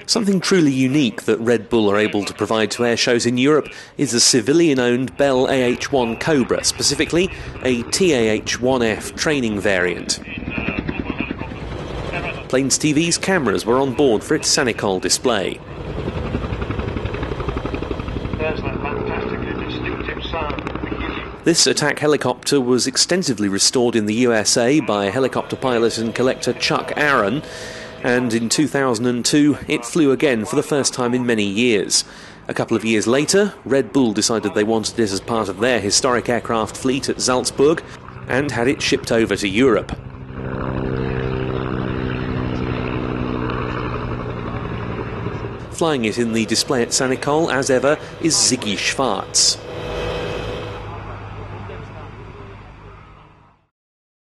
Something truly unique that Red Bull are able to provide to air shows in Europe is a civilian-owned Bell AH-1 Cobra, specifically a TAH-1F training variant. Plains TV's cameras were on board for its Sanicole display. There's that fantastically distinctive sound. This attack helicopter was extensively restored in the USA by helicopter pilot and collector Chuck Aaron, and in 2002 it flew again for the first time in many years. A couple of years later, Red Bull decided they wanted it as part of their historic aircraft fleet at Salzburg and had it shipped over to Europe. Flying it in the display at Sanicole, as ever, is Ziggy Schwartz.